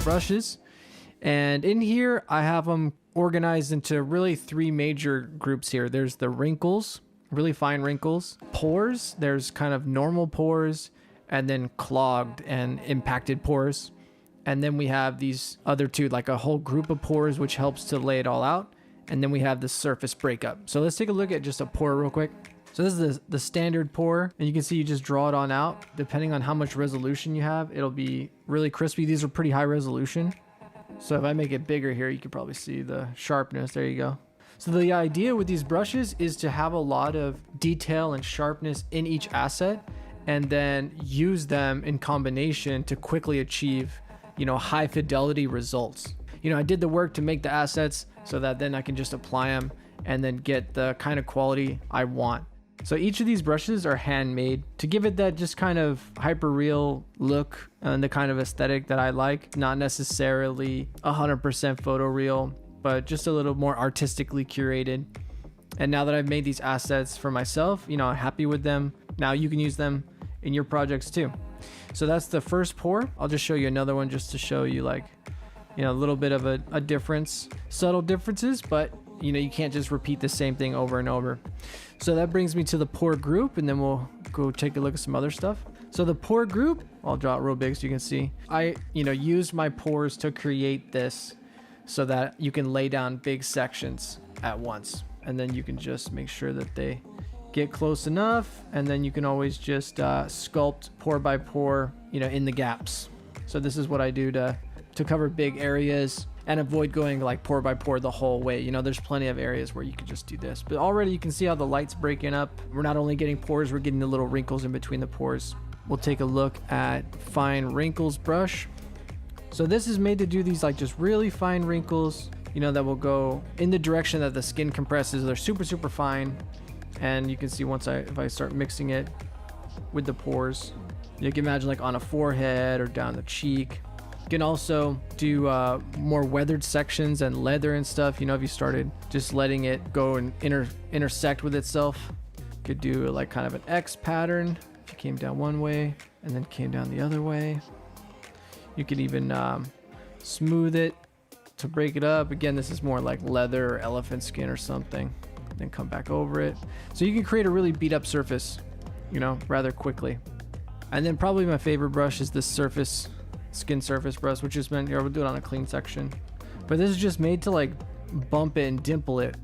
brushes. And in here, I have them organized into really three major groups here. There's the wrinkles, really fine wrinkles, pores, there's kind of normal pores, and then clogged and impacted pores. And then we have these other two, like a whole group of pores, which helps to lay it all out. And then we have the surface breakup. So let's take a look at just a pore real quick. So this is the standard pore, and you can see you just draw it on out. Depending on how much resolution you have, it'll be really crispy. These are pretty high resolution. So if I make it bigger here, you can probably see the sharpness. There you go. So the idea with these brushes is to have a lot of detail and sharpness in each asset, and then use them in combination to quickly achieve, you know, high fidelity results. You know, I did the work to make the assets so that then I can just apply them and then get the kind of quality I want. So each of these brushes are handmade to give it that just kind of hyper real look and the kind of aesthetic that I like. Not necessarily 100% photoreal, but just a little more artistically curated. And now that I've made these assets for myself, you know, I'm happy with them. Now you can use them in your projects too. So that's the first pore. I'll just show you another one just to show you, like, you know, a little bit of a difference, subtle differences, but you know, you can't just repeat the same thing over and over. So that brings me to the Pore Group, and then we'll go take a look at some other stuff. So the Pore Group, I'll draw it real big so you can see. I, you know, used my pores to create this so that you can lay down big sections at once. And then you can just make sure that they get close enough, and then you can always just sculpt pore by pore, you know, in the gaps. So this is what I do to cover big areas and avoid going like pore by pore the whole way. You know, there's plenty of areas where you can just do this, but already you can see how the light's breaking up. We're not only getting pores, we're getting the little wrinkles in between the pores. We'll take a look at FineWrinkles brush. So this is made to do these like just really fine wrinkles, you know, that will go in the direction that the skin compresses. They're super, super fine. And you can see once if I start mixing it with the pores, you can imagine like on a forehead or down the cheek. You can also do more weathered sections and leather and stuff. You know, if you started just letting it go and intersect with itself, you could do like kind of an X pattern. If you came down one way and then came down the other way, you could even smooth it to break it up. Again, this is more like leather or elephant skin or something. Then come back over it. So you can create a really beat up surface, you know, rather quickly. And then probably my favorite brush is this skin surface brush, which is meant here. We'll do it on a clean section, but this is just made to like bump it and dimple it.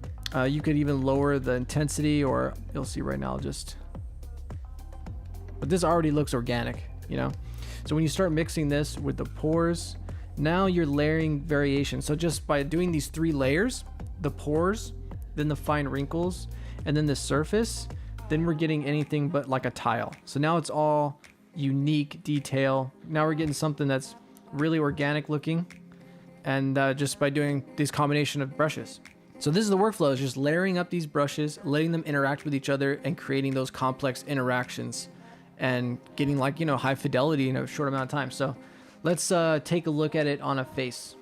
You could even lower the intensity, or you'll see right now, but this already looks organic, you know? So when you start mixing this with the pores, now you're layering variation. So just by doing these three layers, the pores, then the fine wrinkles, and then the surface, then we're getting anything but like a tile. So now it's all unique detail. Now we're getting something that's really organic looking, and just by doing this combination of brushes. So this is the workflow, is just layering up these brushes, letting them interact with each other and creating those complex interactions and getting, like, you know, high fidelity in a short amount of time. So let's take a look at it on a face.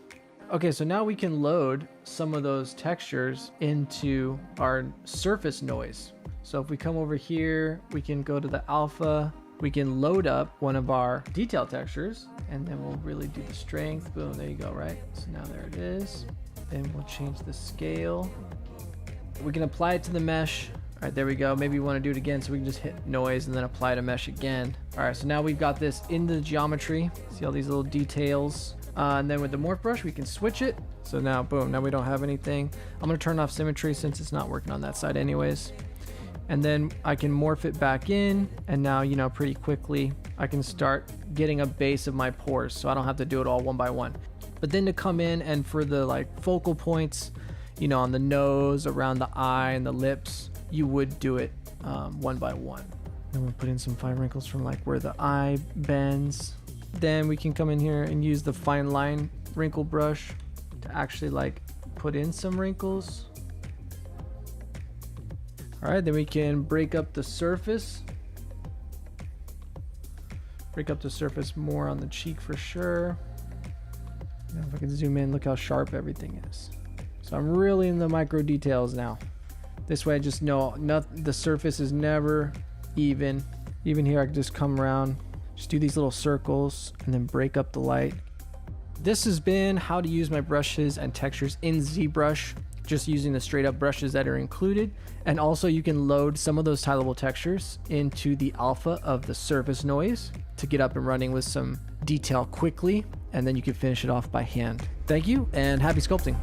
Okay, so now we can load some of those textures into our surface noise. So if we come over here, we can go to the alpha, we can load up one of our detail textures, and then we'll really do the strength. Boom, there you go, right? So now there it is. Then we'll change the scale. We can apply it to the mesh. All right, there we go. Maybe we want to do it again, so we can just hit noise and then apply to mesh again. All right, so now we've got this in the geometry. See all these little details. And then with the morph brush, we can switch it. So now, boom, now we don't have anything. I'm gonna turn off symmetry since it's not working on that side anyways. And then I can morph it back in, and now, you know, pretty quickly I can start getting a base of my pores, so I don't have to do it all one by one. But then to come in and for the like focal points, you know, on the nose, around the eye and the lips, you would do it one by one. And we'll put in some fine wrinkles from like where the eye bends. Then we can come in here and use the fine line wrinkle brush to actually like put in some wrinkles. All right, then we can break up the surface. Break up the surface more on the cheek for sure. Now if I can zoom in, look how sharp everything is. So I'm really in the micro details now. This way I just know the surface is never even. Even here I can just come around, just do these little circles and then break up the light. This has been how to use my brushes and textures in ZBrush, just using the straight up brushes that are included. And also you can load some of those tileable textures into the alpha of the surface noise to get up and running with some detail quickly, and then you can finish it off by hand. Thank you and happy sculpting.